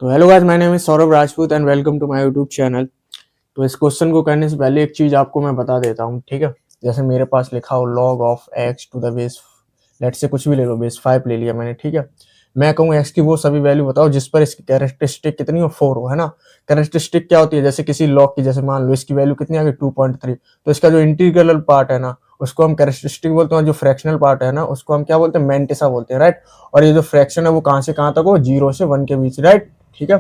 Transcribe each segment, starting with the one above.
तो hello guys, my name is Saurabh Rajput and welcome to my YouTube channel. तो इस question को करने से पहले एक चीज आपको मैं बता देता हूँ, ठीक है। जैसे मेरे पास लिखा हो log of x to the base, let's say कुछ भी ले लो, बेस 5 ले लिया मैंने, ठीक है। मैं कहूँ x की वो सभी वैल्यू बताओ जिस पर इसकी कैरेक्टरिस्टिक कितनी हो, 4 हो, है ना। कैरेक्टरिस्टिक क्या होती है, जैसे किसी log की, जैसे मान लो इसकी वैल्यू कितनी आ गई 2.3, तो इसका जो इंटीग्रल पार्ट है ना उसको हम कैरेक्टरिस्टिक बोलते हैं, जो फ्रैक्शनल पार्ट है ना उसको हम क्या बोलते हैं, मैंटिसा बोलते हैं, राइट। और ये जो फ्रैक्शन है वो कहाँ से कहाँ तक हो, 0 से 1 के बीच, राइट। ठीक है,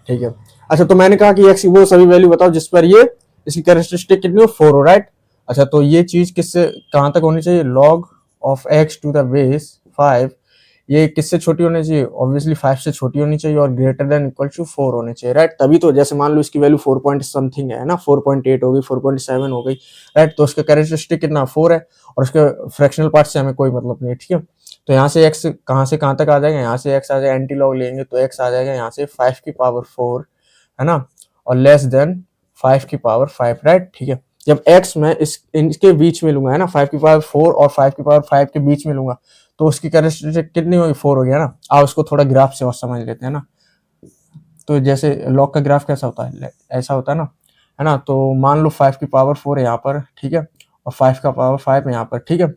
ठीक है। अच्छा, तो मैंने कहा कि एक्स की वो सभी वैल्यू बताओ जिस पर ये इसकी कैरेक्टरिस्टिक कितनी हो, 4 हो, राइट। अच्छा, तो ये चीज किससे कहां तक होनी चाहिए, log of x to the base 5, ये किससे छोटी होनी चाहिए, ऑब्वियसली 5 से छोटी होनी चाहिए और ग्रेटर देन इक्वल टू 4 होने चाहिए, राइट। तभी तो जैसे मान लो इसकी वैल्यू 4 पॉइंट समथिंग है ना, 4.8 हो गई, 4.7 हो गई, राइट। तो उसका कैरेक्टरिस्टिक कितना, 4 है, और उसके फ्रैक्शनल पार्ट से हमें कोई मतलब नहीं है, ठीक है। तो यहाँ से x कहाँ से कहाँ तक आ जाएगा, यहाँ से x आ जाएगा, एंटी लॉग लेंगे तो x आ जाएगा यहाँ से 5 की पावर 4, है ना, और लेस देन 5 की पावर 5, राइट। ठीक है, जब x मैं इनके बीच में लूंगा, है ना, 5 की पावर 4 और 5 की पावर 5 के बीच में लूंगा, तो उसकी कैरेक्टरिस्टिक कितनी होगी, 4 हो गया ना। आप उसको थोड़ा ग्राफ से और समझ लेते हैं ना। तो जैसे लॉग का ग्राफ कैसा होता है, ऐसा होता है ना। तो मान लो 5 की पावर 4 है यहाँ पर, ठीक है, और 5 का पावर 5 है यहाँ पर, ठीक है।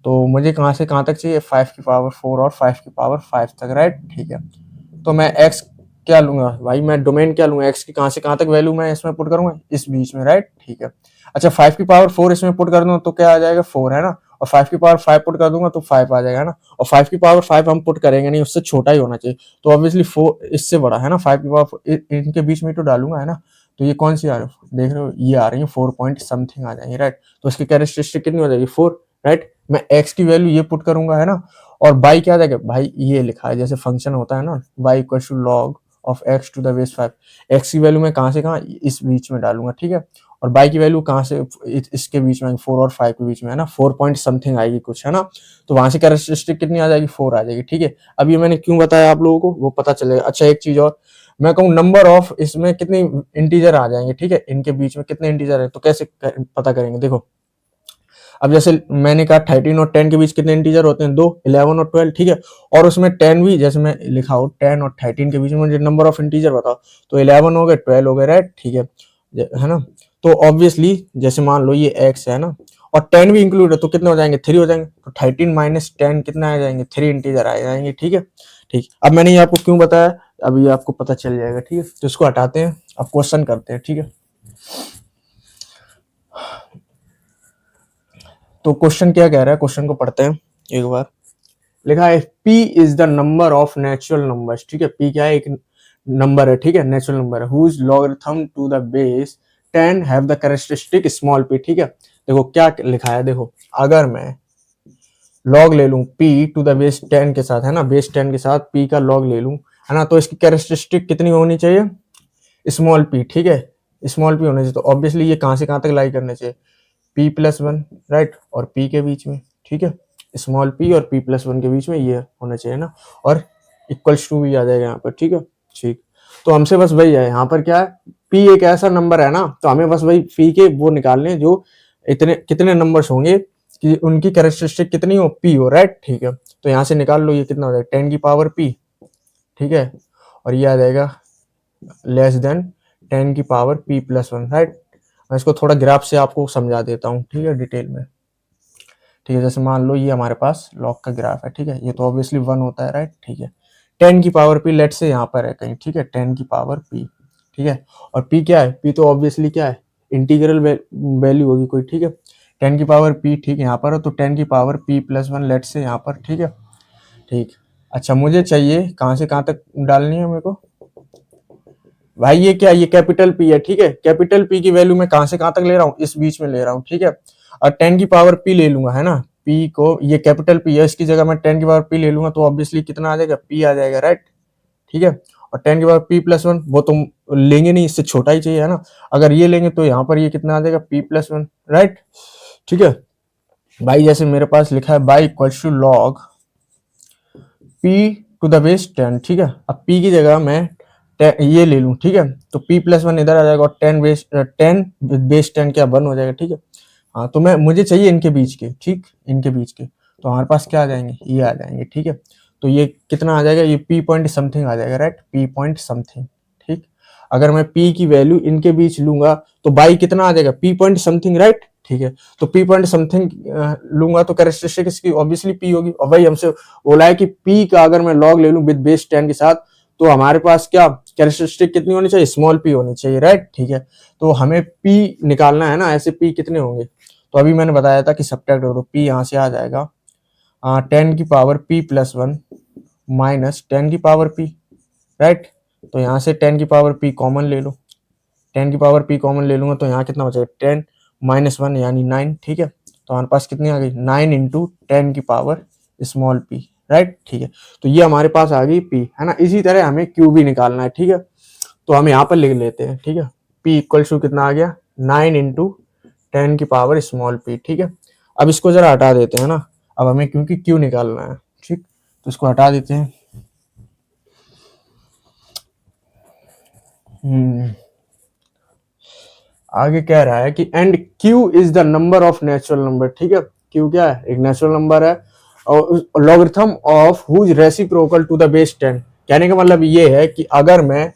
तो मुझे कहाँ से कहाँ तक चाहिए, 5 की पावर 4 और 5 की पावर 5 तक, राइट। ठीक है, तो मैं x क्या लूंगा भाई, मैं डोमेन क्या लूंगा, x की कहाँ से कहाँ तक वैल्यू मैं इसमें पुट करूंगा, इस बीच में, राइट। ठीक है। अच्छा, 5 की पावर 4 इसमें पुट कर दूंगा तो क्या आ जाएगा, 4, है ना। और 5 की पावर 5 पुट कर दूंगा तो 5 आ जाएगा, है ना। और 5 की पावर 5 हम पुट करेंगे नहीं, उससे छोटा ही होना चाहिए, तो ऑब्वियसली 4 इससे बड़ा, है ना। 5 की पावर इनके बीच में तो डालूंगा, है ना। तो ये कौन सी आ रही है, देख रहे हो, ये आ रही है 4 पॉइंट समथिंग आ जाएंगे, राइट। तो इसकी कैरेक्टरिस्टिक कितनी हो जाएगी, 4, राइट। मैं x की वैल्यू ये पुट करूंगा, है ना। और बाई क्या आ जाएगा भाई, ये लिखा है जैसे फंक्शन होता है ना, y equal to log of x to the base 5। x की वैल्यू मैं कहाँ से कहाँ, इस बीच में डालूंगा, ठीक है। और बाई की वैल्यू कहाँ से, इसके बीच में, 4 और 5 के बीच में, है ना, 4 पॉइंट समथिंग आएगी कुछ, है ना। तो वहां से कैरेक्टरिस्टिक कितनी आ जाएगी, 4 आ जाएगी, ठीक है। अब ये मैंने क्यों बताया आप लोगों को वो पता चलेगा। अच्छा, एक चीज और, मैं कहूँ नंबर ऑफ इसमें कितनी इंटीजर आ जाएंगे, ठीक है, इनके बीच में कितने इंटीजर है, तो कैसे पता करेंगे, देखो। अब जैसे मैंने कहा 13 और 10 के बीच कितने इंटीजर होते हैं, 2, 11 और 12, ठीक है। और उसमें 10 भी, जैसे मैं लिखा हो 10 और 13 के बीच में मुझे नंबर ऑफ इंटीजर बताओ, तो 11 हो गए, 12 हो गए, राइट। ठीक है ना। तो ऑब्वियसली जैसे मान लो ये x है ना, और 10 भी इंक्लूड है तो कितने हो जाएंगे, 3 हो जाएंगे। तो 13 माइनस 10 कितना आ जाएंगे, 3 इंटीजर आ जाएंगे, ठीक है। ठीक, अब मैंने ये आपको क्यों बताया, अभी आपको पता चल जाएगा, ठीक है। तो इसको हटाते हैं, अब क्वेश्चन करते हैं, ठीक है। तो क्वेश्चन क्या कह रहा है, क्वेश्चन को पढ़ते हैं एक बार। लिखा है p is the number of natural numbers, ठीक है। p क्या है, एक नंबर है, ठीक है, नेचुरल नंबर है, whose logarithm to the base 10 have the characteristic small p, ठीक है। देखो क्या लिखा है, देखो, अगर मैं लॉग ले लूं p टू द बेस 10 के साथ, है ना, बेस 10 के साथ p का लॉग ले लूं, है ना, तो इसकी कैरेक्टरिस्टिक कितनी होनी चाहिए, स्मॉल p, ठीक है, स्मॉल p होना चाहिए। तो ऑब्वियसली ये कहां से कहां तक लाई करने चाहिए, p प्लस 1, राइट, और p के बीच में, ठीक है, स्मॉल p और p प्लस 1 के बीच में ये होना चाहिए ना, और इक्वल्स टू भी आ जाएगा यहाँ पर, ठीक है। ठीक, तो हमसे बस वही है, यहाँ पर क्या है, p एक ऐसा नंबर है ना, तो हमें बस वही p के वो निकालने जो इतने कितने नंबर्स होंगे कि उनकी कैरेक्टरिस्टिक कितनी हो, p हो, राइट। ठीक है, तो यहाँ से निकाल लो, ये कितना हो जाएगा, 10 की पावर p, ठीक है, और ये आ जाएगा लेस देन 10 की पावर p प्लस 1, राइट। मैं इसको थोड़ा ग्राफ से आपको समझा देता हूँ, ठीक है, डिटेल में। ठीक है, जैसे मान लो ये हमारे पास लॉग का ग्राफ है, ठीक है, ये तो ऑब्वियसली 1 होता है, राइट। ठीक है, 10 की पावर p लेट से यहाँ पर है कहीं, ठीक है, 10 की पावर p, ठीक है। और p क्या है, p तो ऑब्वियसली क्या है, इंटीग्रल वैल्यू होगी कोई, ठीक है। 10 की पावर p, ठीक है, यहाँ पर है, तो 10 की पावर p प्लस 1 लेट से यहाँ पर, ठीक है। ठीक, अच्छा, मुझे चाहिए कहाँ से कहाँ तक डालनी है मेरे को भाई, ये क्या, ये कैपिटल P है, ठीक है। कैपिटल P की वैल्यू मैं कहां से कहां तक ले रहा हूँ, इस बीच में ले रहा हूँ, ठीक है। और 10 की पावर P ले लूंगा, है ना, P को, ये कैपिटल P है, इसकी जगह मैं 10 की पावर P ले लूंगा तो ऑब्वियसली कितना आ जाएगा, P आ जाएगा, राइट। ठीक है, और 10 की पावर P प्लस 1 वो तुम लेंगे नहीं, इससे छोटा ही चाहिए, है ना। अगर ये लेंगे तो यहाँ पर ये कितना आ जाएगा, P प्लस 1, राइट। ठीक है भाई, जैसे मेरे पास लिखा है y equal to log p to the base 10, ठीक है। अब p की जगह मैं ये ले लूं, ठीक है, तो p प्लस 1 इधर आ जाएगा और 10 बेस 10 क्या 1 हो जाएगा, ठीक है। हाँ, तो मैं मुझे चाहिए इनके बीच के, ठीक, इनके बीच के, तो हमारे पास क्या आ जाएंगे, ये आ जाएंगे, ठीक है। तो ये कितना आ जाएगा, ये p पॉइंट समथिंग आ जाएगा, राइट, p पॉइंट समथिंग, ठीक। अगर मैं p की वैल्यू इनके बीच लूंगा तो बाई कितना आ जाएगा, p पॉइंट समथिंग, राइट, ठीक है। तो p पॉइंट समथिंग लूंगा तो कैरेक्टरिस्टिक इसकी ऑब्वियसली p होगी, और भाई हमसे बोला है कि p का अगर मैं लॉग ले लूं विद बेस 10 के साथ, तो हमारे पास क्या कैरेक्टरिस्टिक कितनी होनी चाहिए, स्मॉल p होनी चाहिए, राइट, ठीक है। तो हमें p निकालना है ना, ऐसे p कितने होंगे, तो अभी मैंने बताया था कि सब्ट्रैक्ट कर दो, p यहाँ से आ जाएगा 10 की पावर p प्लस 1 माइनस 10 की पावर p, राइट। तो यहाँ से 10 की पावर p कॉमन ले लो, 10 की पावर p कॉमन ले लूंगा तो यहाँ कितना बचेगा, 10 माइनस 1 यानी 9, ठीक है। तो हमारे पास कितनी आ गई, 9 इंटू 10 की पावर स्मॉल p, राइट, ठीक है। तो ये हमारे पास आ गई p, है ना। इसी तरह हमें q भी निकालना है, ठीक है। तो हम यहाँ पर लिख लेते हैं, ठीक है। p इक्वल टू कितना आ गया, 9 इंटू 10 की पावर स्मॉल p, ठीक है। अब इसको जरा हटा देते हैं ना, अब हमें क्योंकि q निकालना है, ठीक, तो इसको हटा देते हैं। आगे कह रहा है कि and q is the number of natural number, ठीक है। q क्या है, एक नेचुरल नंबर है और logarithm of whose reciprocal to the base 10। कहने का मतलब ये है कि अगर मैं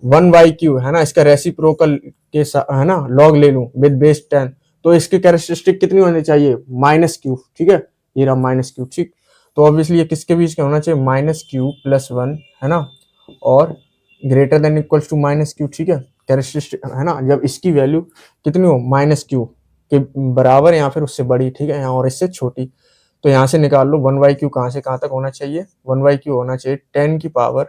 1/q है ना, इसका रेसिप्रोकल के है ना लॉग ले लूं विद बेस 10, तो इसकी कैरेक्टरिस्टिक कितनी होनी चाहिए, -q, ठीक है। ये रहा -q, ठीक। तो ऑब्वियसली ये किसके बीच का होना चाहिए, -q प्लस 1, है ना, और greater than equals to -q, ठीक है। कैरेक्टरिस्टिक है ना, जब इसकी वैल्यू कितनी हो, -q के बराबर या फिर उससे बड़ी, ठीक है, यहाँ और इससे छोटी, तो यहाँ से निकाल लो 1/q कहाँ से कहाँ तक होना चाहिए, 1/q होना चाहिए 10 की पावर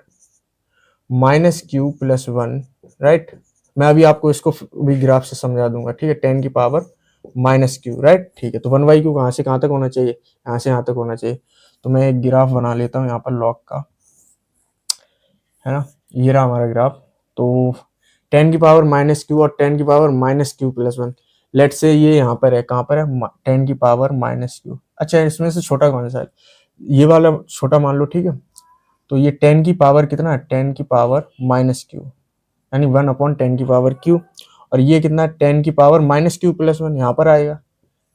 -q प्लस 1, राइट। मैं अभी आपको इसको भी ग्राफ से समझा दूंगा, ठीक है, 10 की पावर -q, राइट, ठीक है। तो 1/q कहाँ से कहाँ तक होना चाहिए, यहाँ से यहाँ तक होना चाहिए। तो मैं एक ग्राफ बना लेता हूँ यहाँ पर लॉग का, है ना, ये रहा हमारा ग्राफ। तो 10 की पावर -q और 10 की पावर -q प्लस 1, लेट से ये यहाँ पर है, कहाँ पर है, 10 की पावर -q। अच्छा, इसमें से छोटा कौन सा है, ये वाला छोटा मान लो, ठीक है। तो ये 10 की पावर कितना है, 10 की पावर -q, यानी 1/10 की पावर q, और ये कितना, 10 की पावर -q प्लस 1, यहाँ पर आएगा,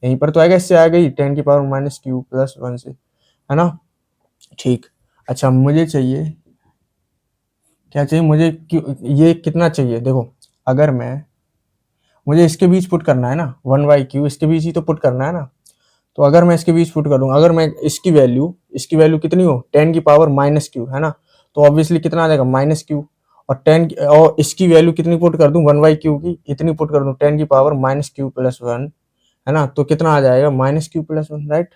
यहीं पर तो आएगा, इससे आ गई 10 की पावर -q प्लस 1 से, है ना, ठीक। अच्छा, मुझे चाहिए क्या चाहिए, मुझे ये कितना चाहिए, देखो अगर मैं, मुझे इसके बीच पुट करना है ना, 1/q इसके बीच ही तो पुट करना है ना। तो अगर मैं इसके बीच पुट करूंगा, अगर मैं इसकी वैल्यू कितनी हो, 10 की पावर -q, है ना, तो ऑब्वियसली कितना आ जाएगा, -q, और 10 और इसकी वैल्यू कितनी पुट कर दूं, 1/q की इतनी पुट कर दूं, 10 की पावर -q प्लस 1, है ना, तो कितना आ जाएगा, -q plus 1, right,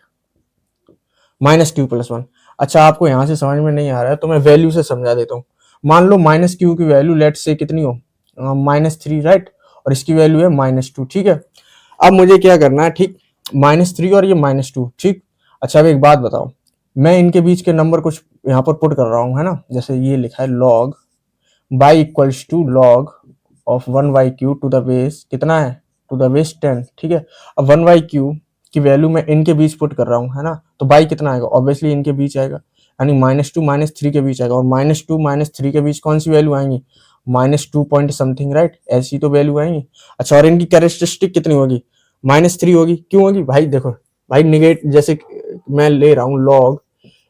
-q plus 1। अच्छा, आपको यहाँ से समझ में नहीं आ रहा है तो मैं वैल्यू से समझा देता हूँ। मान लो -q की वैल्यू लेट से कितनी हो, -3, राइट, और इसकी वैल्यू है -2, ठीक है। अब मुझे क्या करना है, ठीक, -3 और ये -2, ठीक। अच्छा, अब एक बात बताओ, मैं इनके बीच के नंबर कुछ यहाँ पर पुट कर रहा हूँ, है ना, जैसे ये लिखा है log y equals to log of 1/q to the base कितना है, टू द बेस 10, ठीक है। अब 1/q की वैल्यू मैं इनके बीच पुट कर रहा हूँ, है ना, तो बाई कितना आएगा, ऑब्वियसली इनके बीच आएगा, यानी -2 -3 के बीच आएगा, और -2 -3 के बीच कौन सी वैल्यू आएंगी, -2 पॉइंट समथिंग, राइट, ऐसी तो वैल्यू आएंगी। अच्छा, और इनकी कैरेक्टरिस्टिक कितनी होगी, -3 होगी, क्यों होगी भाई, देखो भाई, निगेट जैसे मैं ले रहा हूँ लॉग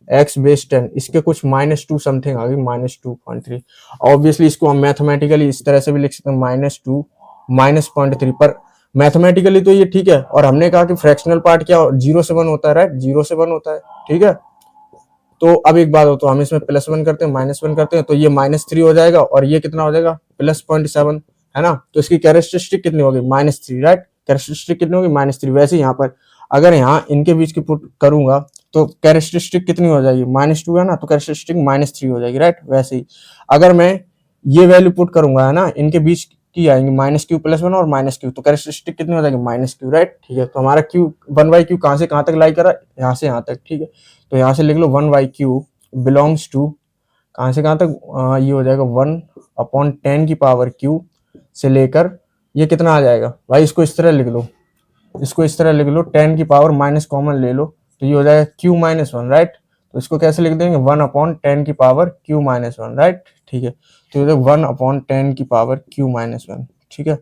x बेस 10, इसके कुछ -2 समथिंग आ गई, -2.3, ऑब्वियसली इसको हम मैथमेटिकली इस तरह से भी लिख सकते हैं, -2 -0.3, पर मैथमेटिकली तो ये ठीक है, और हमने कहा कि फ्रैक्शनल पार्ट क्या 0 से 1 होता है, राइट, 0 से 1 होता है, ठीक है। तो अब एक बात हो, तो हम इसमें +1 करते हैं, -1 करते हैं, तो ये -3 हो जाएगा, और ये कितना हो जाएगा, +0.7, है ना। तो इसकी कैरेक्टरिस्टिक कितनी होगी, -3, राइट, कैरेक्टरिस्टिक कितनी होगी, -3। वैसे यहाँ पर अगर यहाँ इनके बीच की पुट करूंगा तो कैरेक्टरिस्टिक कितनी हो जाएगी, -2 है ना, तो कैरेक्टरिस्टिक -3 हो जाएगी, राइट। वैसे ही अगर मैं ये वैल्यू पुट करूंगा, है ना, इनके बीच की आएंगी -q प्लस 1 और -q, तो कैरेक्टरिस्टिक कितनी हो जाएगी, -q, राइट, ठीक है। तो हमारा q 1/q कहाँ से कहाँ तक लाई करा, यहाँ से यहाँ तक, ठीक है। तो यहाँ से लिख लो 1/q बिलोंग्स टू कहाँ से कहाँ तक, ये हो जाएगा 1/10 की पावर q से लेकर ये कितना आ जाएगा भाई, इसको इस तरह लिख लो, इसको इस तरह लिख लो, 10 की पावर माइनस कॉमन ले लो, तो ये हो जाएगा q-1, राइट। तो इसको कैसे लिख देंगे, 1/10 की पावर q-1, राइट, ठीक है। तो ये 1/10 की पावर q-1, ठीक है।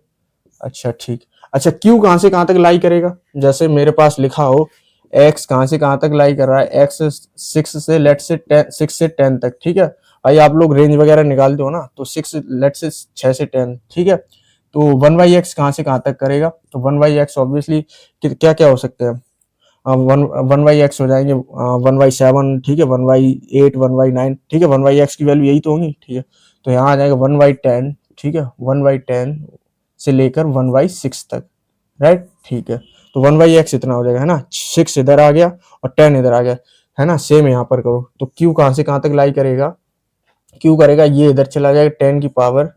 अच्छा, ठीक। अच्छा, q कहाँ से कहाँ तक लाई करेगा, जैसे मेरे पास लिखा हो एक्स कहाँ से कहाँ तक लाई कर रहा है, एक्स 6 से लेट से 6 से 10 तक, ठीक है। भाई आप लोग रेंज वगैरह निकालते हो ना, तो 6 लेट से 6 से 10, ठीक है। तो 1/x कहाँ से कहाँ तक करेगा, तो 1/x ऑब्वियसली क्या क्या हो सकते हैं, 1/x हो जाएंगे 1/7, ठीक है, 1/8, 1/9, ठीक है। 1/x की वैल्यू यही तो होगी, ठीक है। तो यहाँ आ जाएगा 1/10, ठीक है, 1/10 से लेकर 1/6 तक, राइट, ठीक है। तो 1/x इतना हो जाएगा, है ना, 6 इधर आ गया और 10 इधर आ गया, है ना। सेम यहाँ पर करो तो q कहाँ से कहाँ तक लाई करेगा, q करेगा ये इधर चला जाएगा 10 की पावर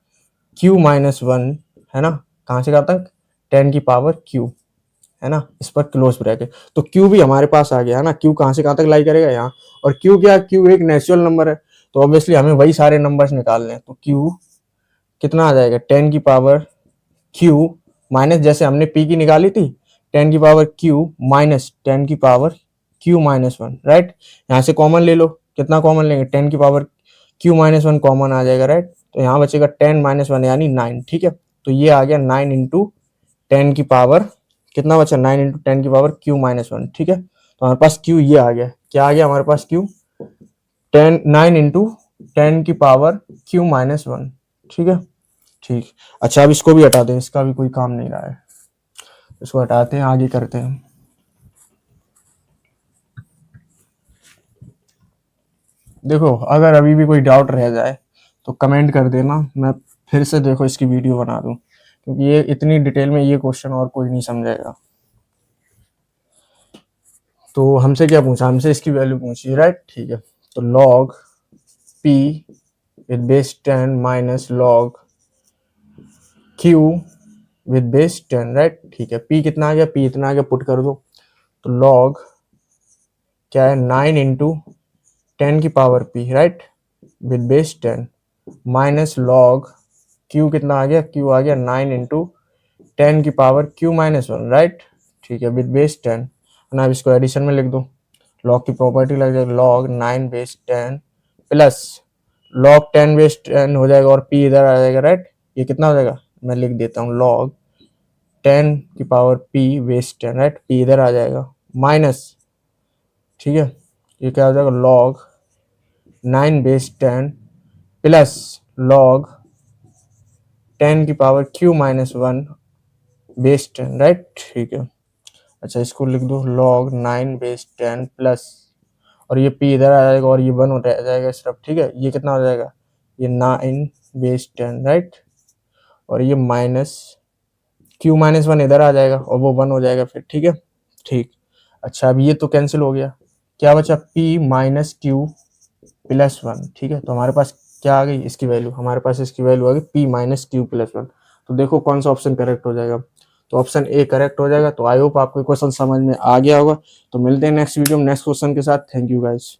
q-1, है ना, कहाँ से कहाँ तक 10 की पावर q, है ना, इस पर क्लोज ब्रैकेट। तो q भी हमारे पास आ गया, है ना। q कहाँ से कहाँ तक लाई करेगा यहाँ, और q क्या, q एक नेचुरल नंबर है, तो ऑब्वियसली हमें वही सारे नंबर्स निकालने हैं। तो q कितना आ जाएगा, 10 की पावर q माइनस, जैसे हमने p की निकाली थी, 10 की पावर q माइनस 10 की पावर q-1, राइट। यहाँ से कॉमन ले लो, कितना कॉमन लेंगे, 10 की पावर q-1 कॉमन आ जाएगा, राइट। तो यहाँ बचेगा 10-1 यानी 9, ठीक है। तो ये आ गया 9 इंटू 10 की पावर, कितना बचा, 9 इंटू 10 की पावर q-1, ठीक है। तो हमारे पास q ये आ गया, क्या आ गया हमारे पास q, 9 इंटू 10 की पावर q-1, ठीक है, ठीक। अच्छा अब इसको भी हटा दें, इसका भी कोई काम नहीं रहा है, इसको हटाते हैं, आगे करते हैं। देखो अगर अभी भी कोई डाउट रह जाए तो कमेंट कर देना, मैं फिर से देखो इसकी वीडियो बना दूं, क्योंकि ये इतनी डिटेल में ये क्वेश्चन और कोई नहीं समझेगा। तो हमसे क्या पूछा, हमसे इसकी वैल्यू पूछी, राइट, ठीक है। तो log p with base 10 minus log q with base 10, right, ठीक है। p कितना आ गया, p इतना आ गया, पुट कर दो। तो log क्या है, 9 इंटू 10 की power p, right, with base 10 minus log q कितना आ गया, q आ गया 9 इंटू 10 की पावर q-1, राइट, ठीक है, विद बेस 10 ना। अब इसको एडिशन में लिख दो, log की प्रॉपर्टी लग जाएगी, log 9 base 10 plus log 10 base 10 हो जाएगा और p इधर आ जाएगा, राइट। ये कितना हो जाएगा, मैं लिख देता हूँ, log 10 की power p base 10, right, p इधर आ जाएगा माइनस, ठीक है, ये क्या हो जाएगा, log 9 बेस 10 प्लस log 10 की पावर q-1 बेस 10, राइट, ठीक है। अच्छा इसको लिख दो, log 9 बेस 10 प्लस, और ये p इधर आ जाएगा और ये 1 हो जाएगा सिर्फ, ठीक है। ये कितना हो जाएगा, ये 9 बेस 10, राइट, और ये माइनस q-1 इधर आ जाएगा और वो 1 हो जाएगा फिर, ठीक है, ठीक। अच्छा अब ये तो कैंसिल हो गया, क्या बचा, p माइनस q प्लस 1, ठीक है। तो हमारे पास क्या आ गई इसकी वैल्यू, हमारे पास इसकी वैल्यू आ गई p माइनस q प्लस 1। तो देखो कौन सा ऑप्शन करेक्ट हो जाएगा, तो ऑप्शन ए करेक्ट हो जाएगा। तो आई होप आपको क्वेश्चन समझ में आ गया होगा। तो मिलते हैं नेक्स्ट वीडियो में नेक्स्ट क्वेश्चन के साथ। Thank you guys.